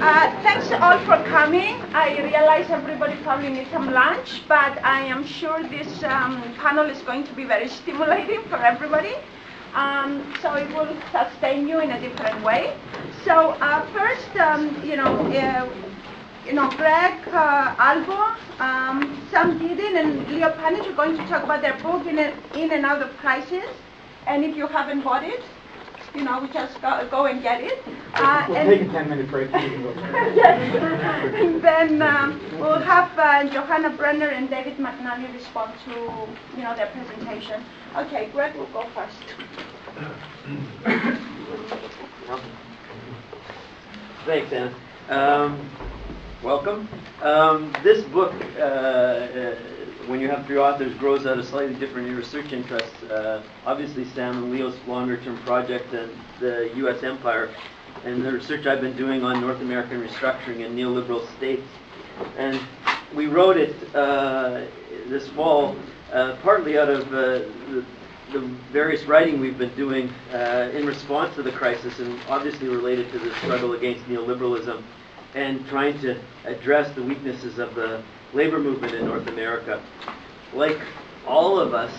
Thanks all for coming. I realize everybody probably needs some lunch, but I am sure this panel is going to be very stimulating for everybody. So it will sustain you in a different way. So first, Greg, Albo, Sam Gindin, and Leo Panitch are going to talk about their book, In and Out of Crisis. And if you haven't bought it, we just go and get it. We'll take a 10-minute break. And then we'll have Johanna Brenner and David McNally respond to their presentation. Okay, Greg will go first. Thanks, Anna. Welcome. This book, when you have three authors, grows out of slightly different research interests. Obviously, Sam and Leo's longer-term project and the U.S. empire, and the research I've been doing on North American restructuring and neoliberal states. And we wrote it this fall, partly out of the various writing we've been doing in response to the crisis, and obviously related to the struggle against neoliberalism, and trying to address the weaknesses of the labor movement in North America. Like all of us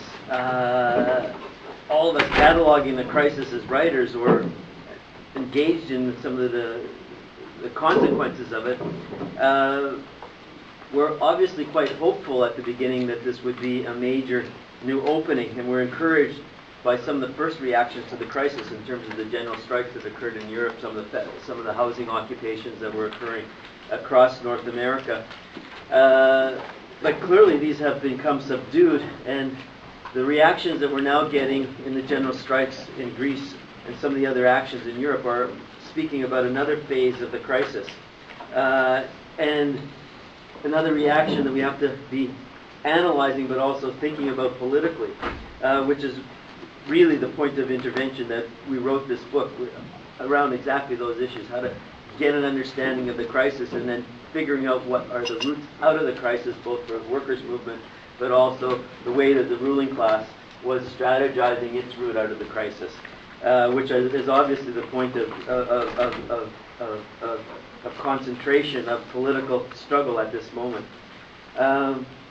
cataloging the crisis as writers or engaged in some of the consequences of it, we're obviously quite hopeful at the beginning that this would be a major new opening, and we're encouraged by some of the first reactions to the crisis in terms of the general strikes that occurred in Europe, some of the housing occupations that were occurring across North America. But clearly these have become subdued, and the reactions that we're now getting in the general strikes in Greece and some of the other actions in Europe are speaking about another phase of the crisis. And another reaction that we have to be analyzing but also thinking about politically, which is really the point of intervention that we wrote this book around exactly those issues, how to get an understanding of the crisis and then figuring out what are the routes out of the crisis, both for the workers' movement, but also the way that the ruling class was strategizing its route out of the crisis, which is obviously the point of concentration of political struggle at this moment.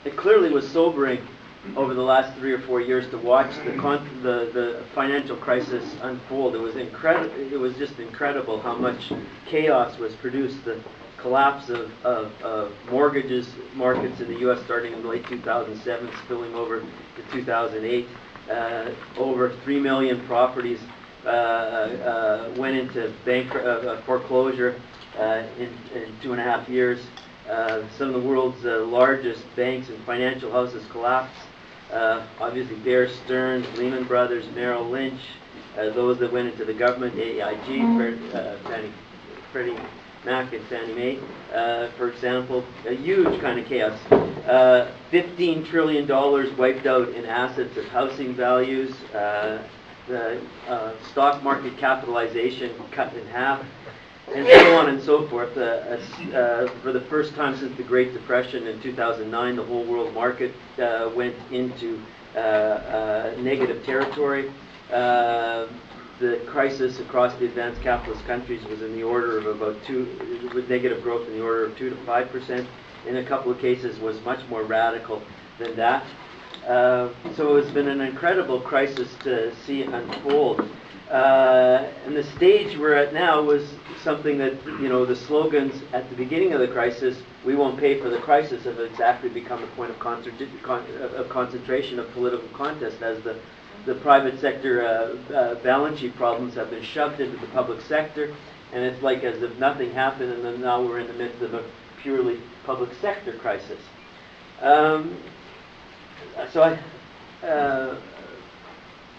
It clearly was sobering over the last 3 or 4 years to watch the financial crisis unfold. It was incredible. It was just incredible how much chaos was produced. The collapse of mortgages markets in the U.S. starting in late 2007, spilling over to 2008. Over 3 million properties went into foreclosure in 2.5 years. Some of the world's largest banks and financial houses collapsed. Obviously, Bear Stearns, Lehman Brothers, Merrill Lynch, those that went into the government, AIG, Freddie Mac and Fannie Mae, for example, a huge kind of chaos. $15 trillion wiped out in assets of housing values, the stock market capitalization cut in half, and so on and so forth. For the first time since the Great Depression in 2009, the whole world market went into negative territory. The crisis across the advanced capitalist countries was in the order of about with negative growth in the order of 2 to 5%. In a couple of cases was much more radical than that. So it's been an incredible crisis to see unfold. And the stage we're at now was something that, the slogans at the beginning of the crisis, "We won't pay for the crisis," have exactly become a point of concentration of political contest as the private sector balance sheet problems have been shoved into the public sector, and it's like as if nothing happened, and then now we're in the midst of a purely public sector crisis.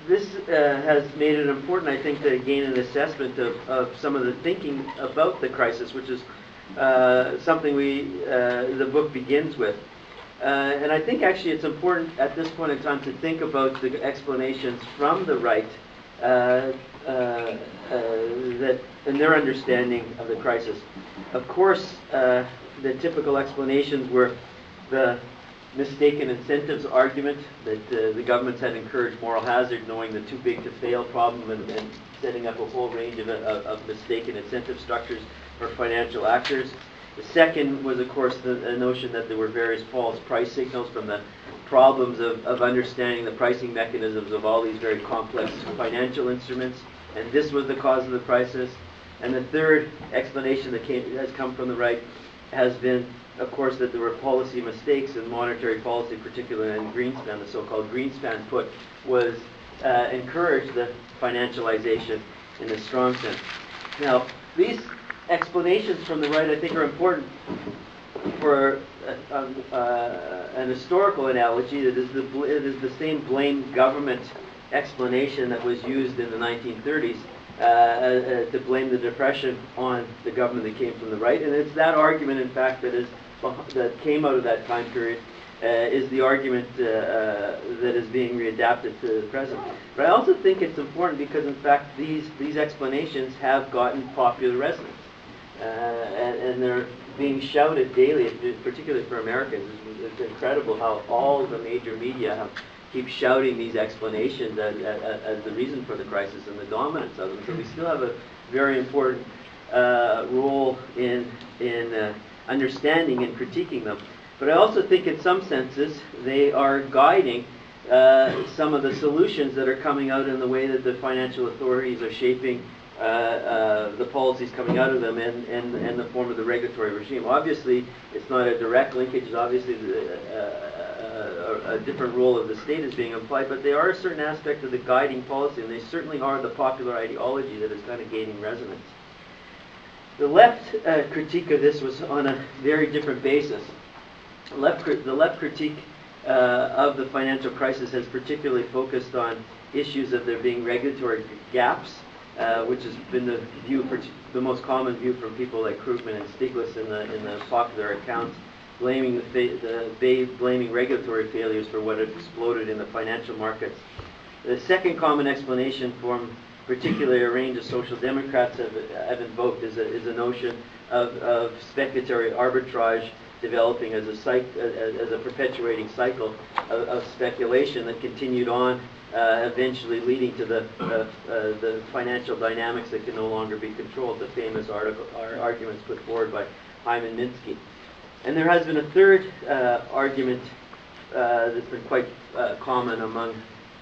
This has made it important, I think, to gain an assessment of some of the thinking about the crisis, which is something the book begins with. And I think actually it's important at this point in time to think about the explanations from the right that in their understanding of the crisis. Of course, the typical explanations were the mistaken incentives argument that the governments had encouraged moral hazard, knowing the too big to fail problem, and setting up a whole range of mistaken incentive structures or financial actors. The second was, of course, the notion that there were various false price signals from the problems of understanding the pricing mechanisms of all these very complex financial instruments, and this was the cause of the crisis. And the third explanation that has come from the right has been, of course, that there were policy mistakes in monetary policy, particularly in Greenspan. The so-called Greenspan put was encouraged the financialization in a strong sense. Now, these explanations from the right, I think, are important for an historical analogy. It is the same blame government explanation that was used in the 1930s to blame the Depression on the government that came from the right. And it's that argument, in fact, that came out of that time period is the argument that is being readapted to the present. But I also think it's important because, in fact, these explanations have gotten popular resonance. And they're being shouted daily, particularly for Americans. It's incredible how all the major media keep shouting these explanations as the reason for the crisis and the dominance of them. So we still have a very important role in understanding and critiquing them. But I also think in some senses they are guiding some of the solutions that are coming out in the way that the financial authorities are shaping the policies coming out of them and the form of the regulatory regime. Obviously, it's not a direct linkage. It's obviously a different role of the state is being applied, but they are a certain aspect of the guiding policy, and they certainly are the popular ideology that is kind of gaining resonance. The left critique of this was on a very different basis. The left critique of the financial crisis has particularly focused on issues of there being regulatory gaps, which has been the most common view from people like Krugman and Stiglitz in the popular accounts, blaming regulatory failures for what had exploded in the financial markets. The second common explanation from particularly a range of social democrats have invoked is a notion of speculatory arbitrage developing as a perpetuating cycle of speculation that continued on, eventually leading to the financial dynamics that can no longer be controlled, the famous arguments put forward by Hyman Minsky. And there has been a third argument that's been quite common among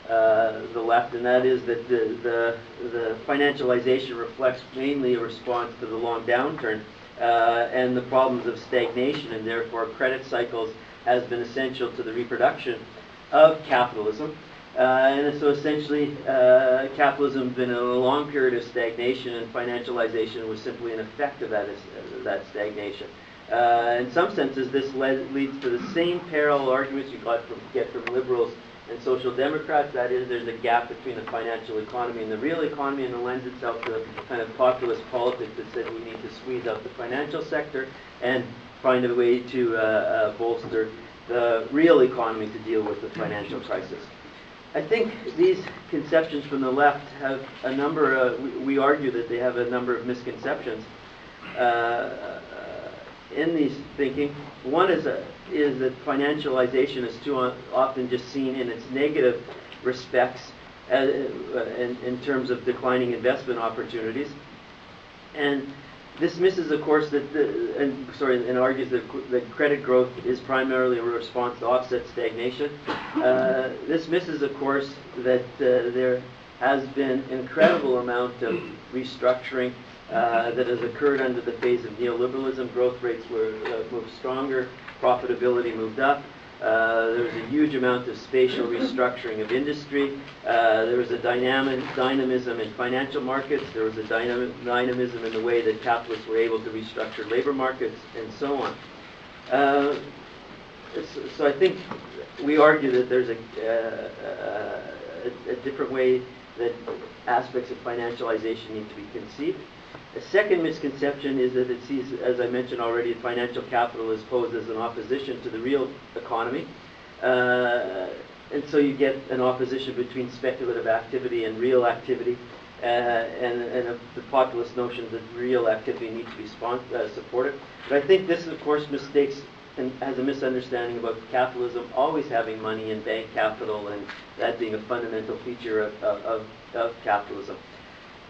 the left, and that is that the financialization reflects mainly a response to the long downturn and the problems of stagnation, and therefore credit cycles has been essential to the reproduction of capitalism. And so essentially capitalism has been in a long period of stagnation, and financialization was simply an effect of that stagnation. In some senses, this leads to the same parallel arguments you get from liberals and social democrats. That is, there's a gap between the financial economy and the real economy, and it lends itself to a kind of populist politics that said we need to squeeze out the financial sector and find a way to bolster the real economy to deal with the financial crisis. I think these conceptions from the left have a number we argue that they have a number of misconceptions in these thinking. One is that financialization is too often just seen in its negative respects in terms of declining investment opportunities. And this misses, of course, and argues that credit growth is primarily a response to offset stagnation. This misses, of course, that there has been an incredible amount of restructuring that has occurred under the phase of neoliberalism. Growth rates moved stronger, profitability moved up. There was a huge amount of spatial restructuring of industry. There was a dynamism in financial markets. There was a dynamism in the way that capitalists were able to restructure labor markets, and so on. So I think we argue that there's a different way that aspects of financialization need to be conceived. A second misconception is that it sees, as I mentioned already, financial capital is posed as an opposition to the real economy. And so you get an opposition between speculative activity and real activity, and the populist notion that real activity needs to be supported. But I think this, of course, mistakes and has a misunderstanding about capitalism always having money and bank capital, and that being a fundamental feature of capitalism.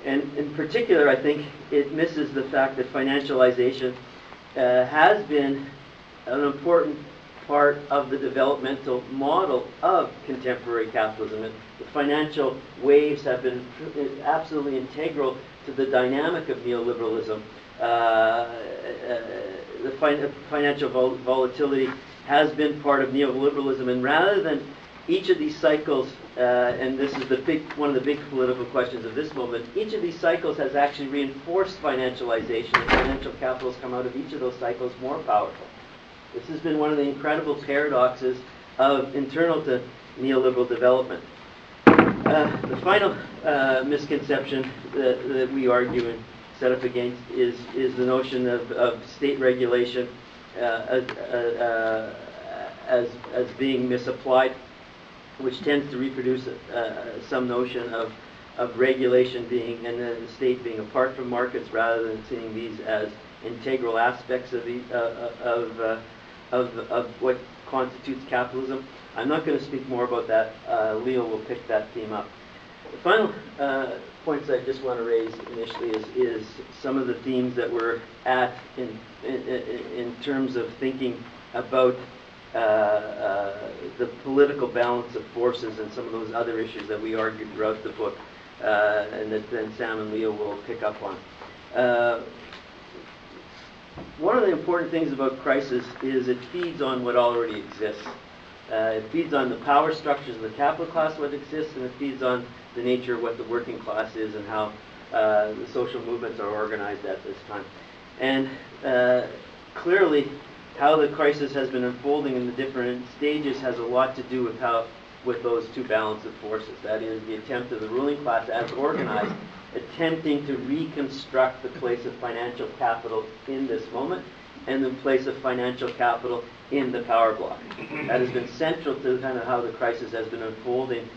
And in particular, I think it misses the fact that financialization has been an important part of the developmental model of contemporary capitalism. And the financial waves have been absolutely integral to the dynamic of neoliberalism. The financial volatility has been part of neoliberalism, and rather than each of these cycles, and this is one of the big political questions of this moment, each of these cycles has actually reinforced financialization, and financial capital has come out of each of those cycles more powerful. This has been one of the incredible paradoxes internal to neoliberal development. The final misconception that we argue and set up against is the notion of state regulation as being misapplied, which tends to reproduce some notion of regulation being and the state being apart from markets, rather than seeing these as integral aspects of what constitutes capitalism. I'm not going to speak more about that. Leo will pick that theme up. The final points I just want to raise initially is some of the themes that we're at in terms of thinking about the political balance of forces and some of those other issues that we argued throughout the book, and that then Sam and Leo will pick up on. One of the important things about crisis is it feeds on what already exists. It feeds on the power structures of the capital class, what exists, and it feeds on the nature of what the working class is and how the social movements are organized at this time. And clearly, how the crisis has been unfolding in the different stages has a lot to do with those two balance of forces. That is, the attempt of the ruling class as organized, attempting to reconstruct the place of financial capital in this moment, and the place of financial capital in the power block. That has been central to kind of how the crisis has been unfolding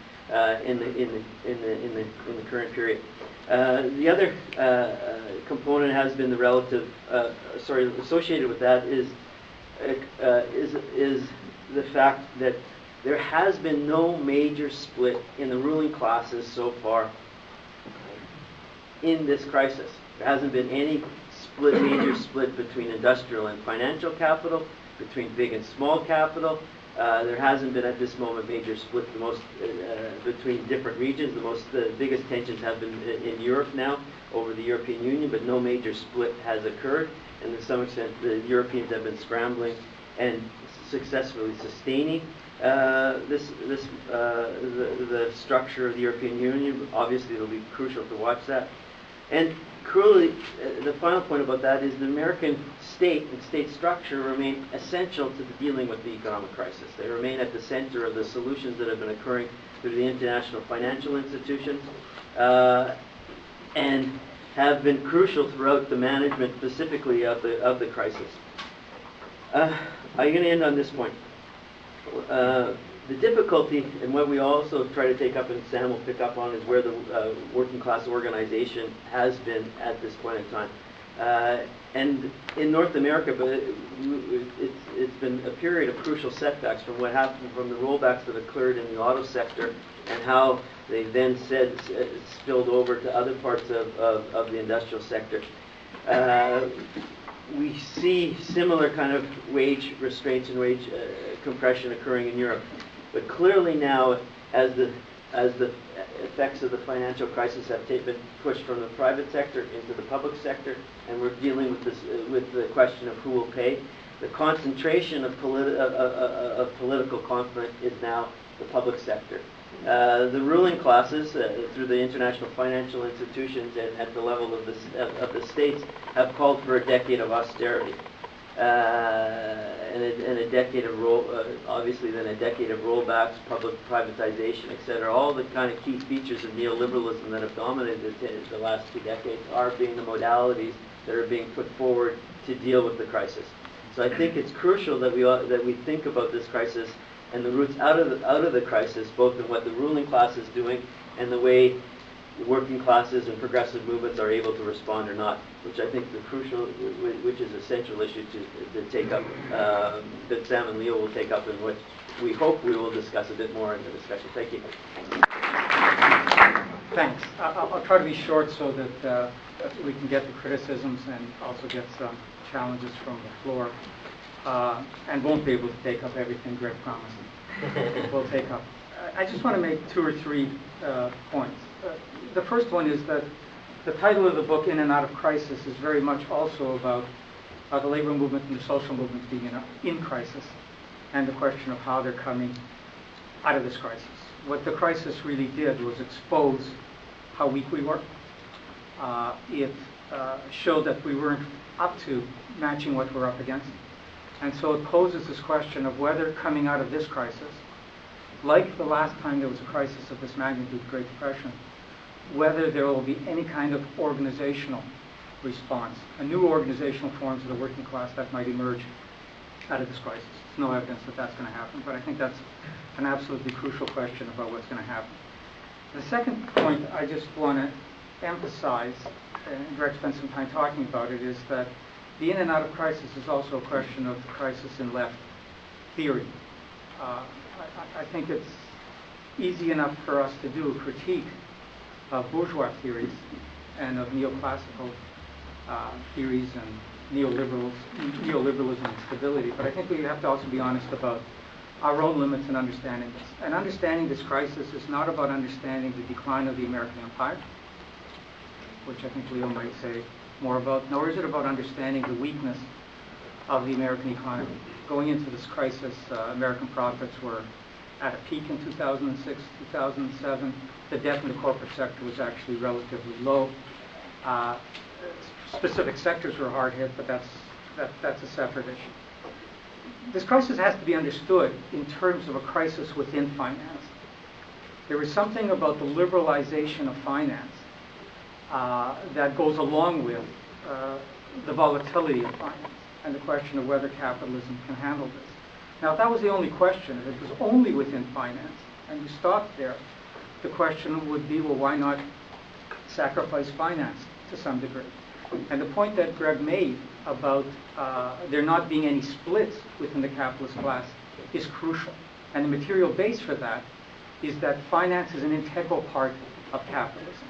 in the current period. The other component has been the associated with that is the fact that there has been no major split in the ruling classes so far in this crisis. There hasn't been any major split between industrial and financial capital, between big and small capital. There hasn't been at this moment major split between different regions. The biggest tensions have been in Europe now over the European Union, but no major split has occurred. And to some extent, the Europeans have been scrambling and successfully sustaining the structure of the European Union. Obviously, it'll be crucial to watch that. And cruelly, the final point about that is the American state and state structure remain essential to the dealing with the economic crisis. They remain at the center of the solutions that have been occurring through the international financial institutions, and have been crucial throughout the management specifically of the crisis. I'm going to end on this point. The difficulty, and what we also try to take up, and Sam will pick up on, is where the working class organization has been at this point in time. And in North America, but it's been a period of crucial setbacks from what happened, from the rollbacks that occurred in the auto sector, and how they then spilled over to other parts of the industrial sector. We see similar kind of wage restraints and wage compression occurring in Europe. But clearly now, as the effects of the financial crisis have been pushed from the private sector into the public sector, and we're dealing with the question of who will pay, the concentration of political conflict is now the public sector. The ruling classes, through the international financial institutions and at the level of the states, have called for a decade of austerity. And a decade of obviously then a decade of rollbacks, public privatization, etc. All the kind of key features of neoliberalism that have dominated the last 2 decades are being the modalities that are being put forward to deal with the crisis. So I think it's crucial that we think about this crisis and the roots out of the crisis, both in what the ruling class is doing and the way the working classes and progressive movements are able to respond or not, which I think which is a central issue to take up, that Sam and Leo will take up, and which we hope we will discuss a bit more in the discussion. Thank you. Thanks. I'll try to be short so that we can get the criticisms and also get some challenges from the floor, and won't be able to take up everything Greg promised. We'll take up. I just want to make 2 or 3 points. The first one is that the title of the book, In and Out of Crisis, is very much also about the labor movement and the social movement being in crisis, and the question of how they're coming out of this crisis. What the crisis really did was expose how weak we were. It showed that we weren't up to matching what we're up against. And so it poses this question of whether coming out of this crisis, like the last time there was a crisis of this magnitude, the Great Depression, whether there will be any kind of organizational response, a new organizational forms of the working class that might emerge out of this crisis. There's no evidence that that's going to happen, but I think that's an absolutely crucial question about what's going to happen. The second point I just want to emphasize, and Greg spent some time talking about it, is that the in and out of crisis is also a question of the crisis in left theory. I think it's easy enough for us to do a critique of bourgeois theories and of neoclassical theories and neoliberalism and stability, but I think we have to also be honest about our own limits in understanding this. And understanding this crisis is not about understanding the decline of the American empire, which I think Leo might say more about, nor is it about understanding the weakness of the American economy. Going into this crisis, American profits were at a peak in 2006, 2007. The debt in the corporate sector was actually relatively low. Specific sectors were hard hit, but that's a separate issue. This crisis has to be understood in terms of a crisis within finance. There is something about the liberalization of finance that goes along with the volatility of finance and the question of whether capitalism can handle this. Now, if that was the only question, if it was only within finance, and you stopped there, the question would be, well, why not sacrifice finance to some degree? And the point that Greg made about there not being any splits within the capitalist class is crucial. And the material base for that is that finance is an integral part of capitalism.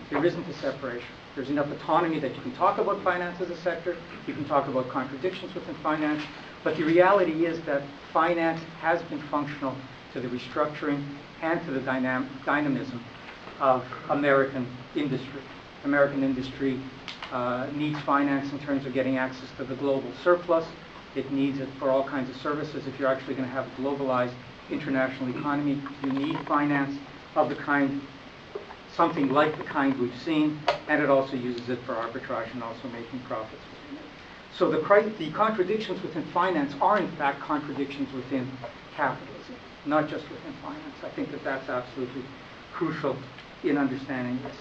There isn't a separation. There's enough autonomy that you can talk about finance as a sector, you can talk about contradictions within finance, but the reality is that finance has been functional to the restructuring and to the dynamism of American industry. American industry needs finance in terms of getting access to the global surplus. It needs it for all kinds of services. If you're actually going to have a globalized international economy, you need finance of the kind, something like the kind we've seen, and it also uses it for arbitrage and also making profits. So the contradictions within finance are in fact contradictions within capitalism, not just within finance. I think that that's absolutely crucial in understanding this.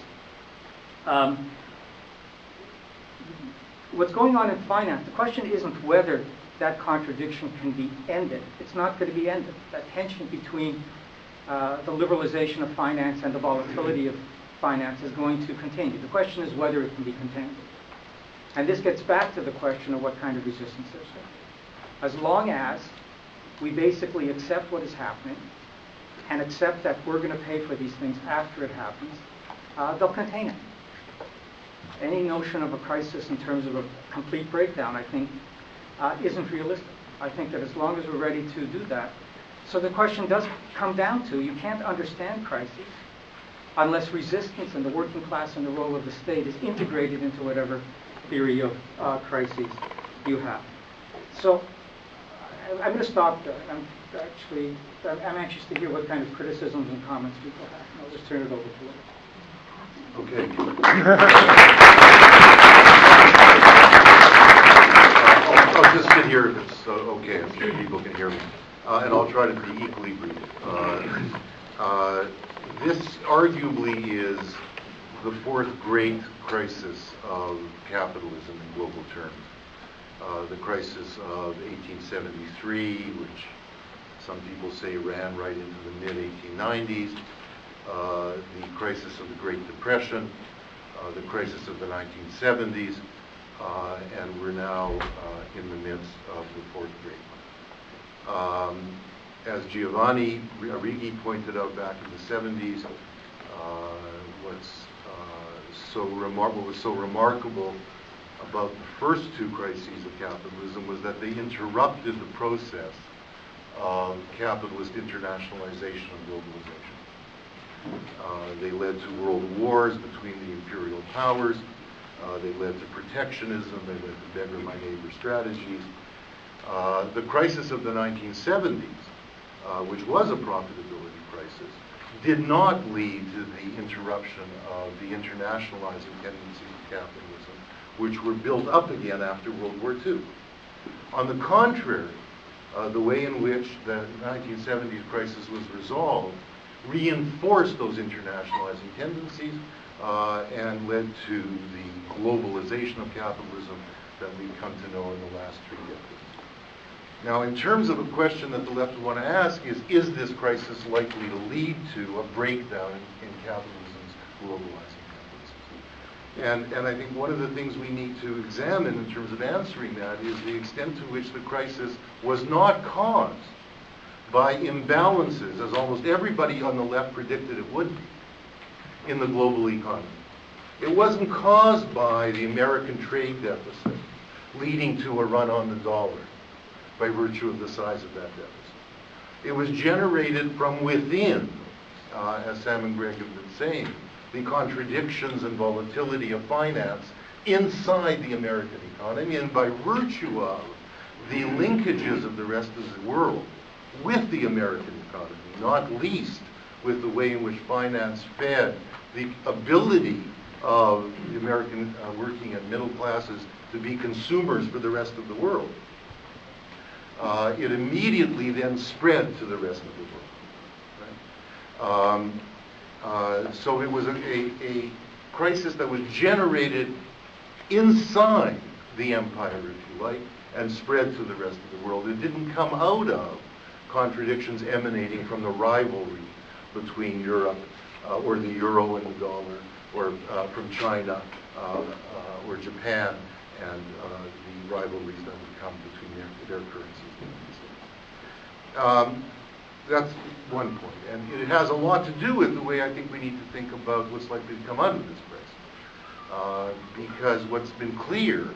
What's going on in finance, the question isn't whether that contradiction can be ended. It's not going to be ended. That tension between the liberalization of finance and the volatility of finance is going to continue. The question is whether it can be contained. And this gets back to the question of what kind of resistance there's there. As long as we basically accept what is happening and accept that we're going to pay for these things after it happens, they'll contain it. Any notion of a crisis in terms of a complete breakdown, I think, isn't realistic. I think that as long as we're ready to do that, so the question does come down to, you can't understand crises unless resistance and the working class and the role of the state is integrated into whatever theory of crises you have. So I'm going to stop there. I'm anxious to hear what kind of criticisms and comments people have. And I'll just turn it over to Lou. Okay. I'll just sit here if it's okay. I'm sure people can hear me. And I'll try to be equally brief. This arguably is the fourth great crisis of capitalism in global terms. The crisis of 1873, which some people say ran right into the mid-1890s. The crisis of the Great Depression, the crisis of the 1970s, and we're now in the midst of the fourth great one. As Giovanni Arrighi pointed out back in the 70s, what was so remarkable about the first two crises of capitalism was that they interrupted the process of capitalist internationalization and globalization. They led to world wars between the imperial powers. They led to protectionism. They led to beggar my neighbor strategies. The crisis of the 1970s, which was a profitability crisis, did not lead to the interruption of the internationalizing tendencies of capitalism, which were built up again after World War II. On the contrary, the way in which the 1970s crisis was resolved reinforced those internationalizing tendencies and led to the globalization of capitalism that we've come to know in the last 3 decades. Now, in terms of a question that the left would want to ask is this crisis likely to lead to a breakdown in capitalism's globalizing capitalism? And I think one of the things we need to examine in terms of answering that is the extent to which the crisis was not caused by imbalances, as almost everybody on the left predicted it would be, in the global economy. It wasn't caused by the American trade deficit leading to a run on the dollar by virtue of the size of that deficit. It was generated from within, as Sam and Greg have been saying, the contradictions and volatility of finance inside the American economy, and by virtue of the linkages of the rest of the world with the American economy, not least with the way in which finance fed the ability of the American working and middle classes to be consumers for the rest of the world. It immediately then spread to the rest of the world. Right? So it was a crisis that was generated inside the empire, if you like, and spread to the rest of the world. It didn't come out of contradictions emanating from the rivalry between Europe or the euro and the dollar, or from China or Japan and the rivalries that would come between their currencies. That's one point. And it has a lot to do with the way I think we need to think about what's likely to come out of this crisis. Because what's been clear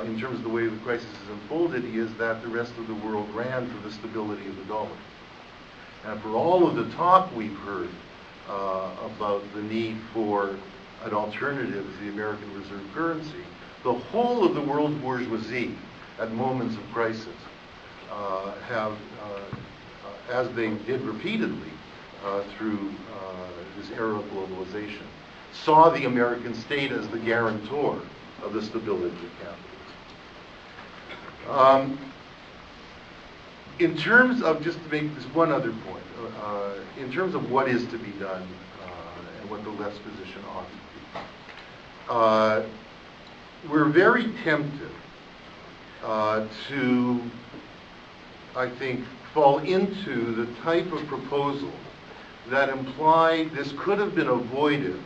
in terms of the way the crisis has unfolded is that the rest of the world ran for the stability of the dollar. And for all of the talk we've heard about the need for an alternative to the American reserve currency, the whole of the world bourgeoisie at moments of crisis have, as they did repeatedly through this era of globalization, saw the American state as the guarantor of the stability of capitalism. In terms of, just to make this one other point, in terms of what is to be done and what the left's position ought to be, we're very tempted to, I think, fall into the type of proposal that imply this could have been avoided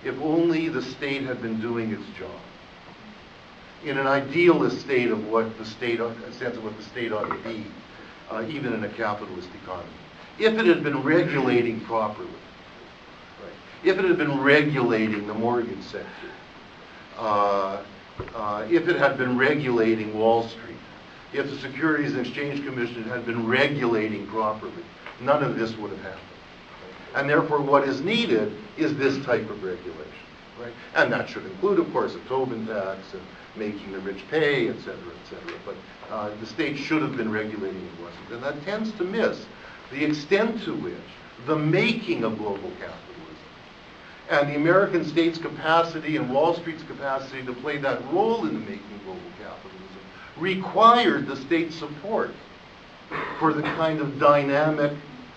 if only the state had been doing its job. In an idealist state of what the state, a sense of what the state ought to be, even in a capitalist economy. If it had been regulating properly, right? If it had been regulating the mortgage sector, if it had been regulating Wall Street, if the Securities and Exchange Commission had been regulating properly, none of this would have happened. And therefore what is needed is this type of regulation. Right? And that should include, of course, a Tobin tax and making the rich pay, et cetera, et cetera. But the state should have been regulating it wasn't. And that tends to miss the extent to which the making of global capitalism and the American state's capacity and Wall Street's capacity to play that role in the making of global capitalism required the state's support for the kind of dynamic,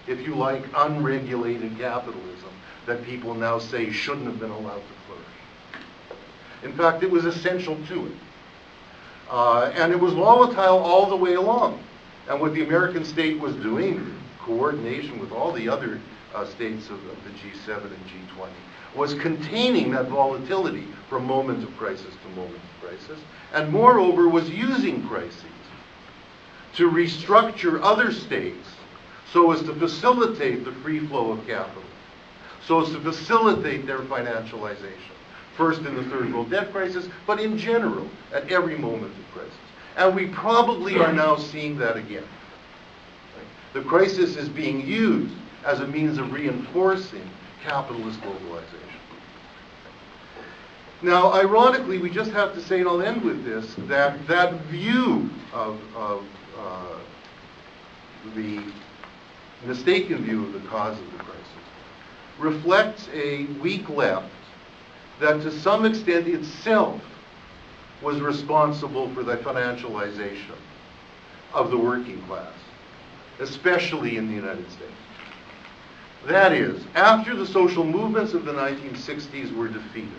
if you like, unregulated capitalism that people now say shouldn't have been allowed to flourish. In fact, it was essential to it. And it was volatile all the way along. And what the American state was doing, in coordination with all the other states of the G7 and G20, was containing that volatility from moment of crisis to moment of crisis, and moreover was using crises to restructure other states so as to facilitate the free flow of capital, so as to facilitate their financialization. First in the third world debt crisis, but in general, at every moment of crisis. And we probably are now seeing that again. The crisis is being used as a means of reinforcing capitalist globalization. Now, ironically, we just have to say, and I'll end with this, that that view of the mistaken view of the cause of the crisis reflects a weak left that to some extent itself was responsible for the financialization of the working class, especially in the United States. That is, after the social movements of the 1960s were defeated,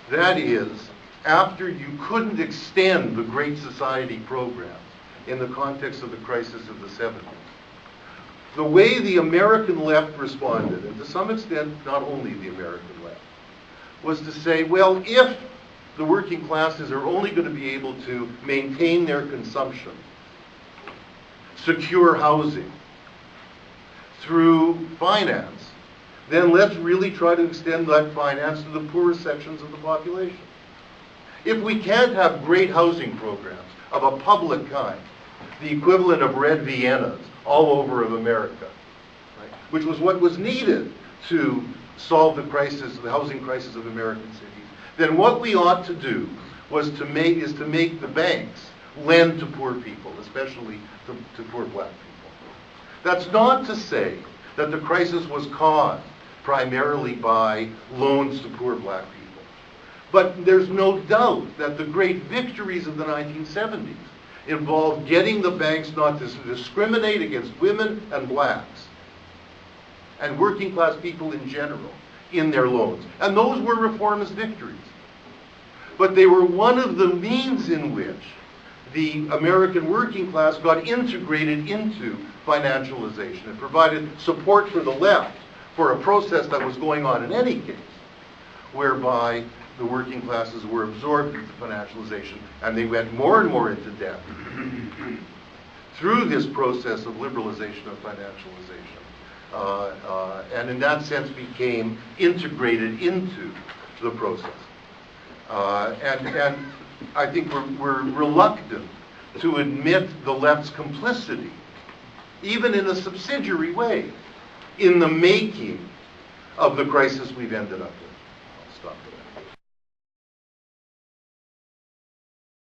that is, after you couldn't extend the Great Society programs in the context of the crisis of the 70s, the way the American left responded, and to some extent not only the American left, was to say, well, if the working classes are only going to be able to maintain their consumption, secure housing, through finance, then let's really try to extend that finance to the poorest sections of the population. If we can't have great housing programs of a public kind, the equivalent of red Viennas all over of America, right, which was what was needed to solve the crisis, the housing crisis of American cities, then what we ought to do was to make the banks lend to poor people, especially to poor black people. That's not to say that the crisis was caused primarily by loans to poor black people. But there's no doubt that the great victories of the 1970s involved getting the banks not to discriminate against women and blacks and working class people in general in their loans. And those were reformist victories. But they were one of the means in which the American working class got integrated into financialization. It provided support for the left for a process that was going on in any case, whereby the working classes were absorbed into financialization and they went more and more into debt through this process of liberalization of financialization. And in that sense became integrated into the process. And I think we're reluctant to admit the left's complicity, even in a subsidiary way, in the making of the crisis we've ended up in. I'll stop there.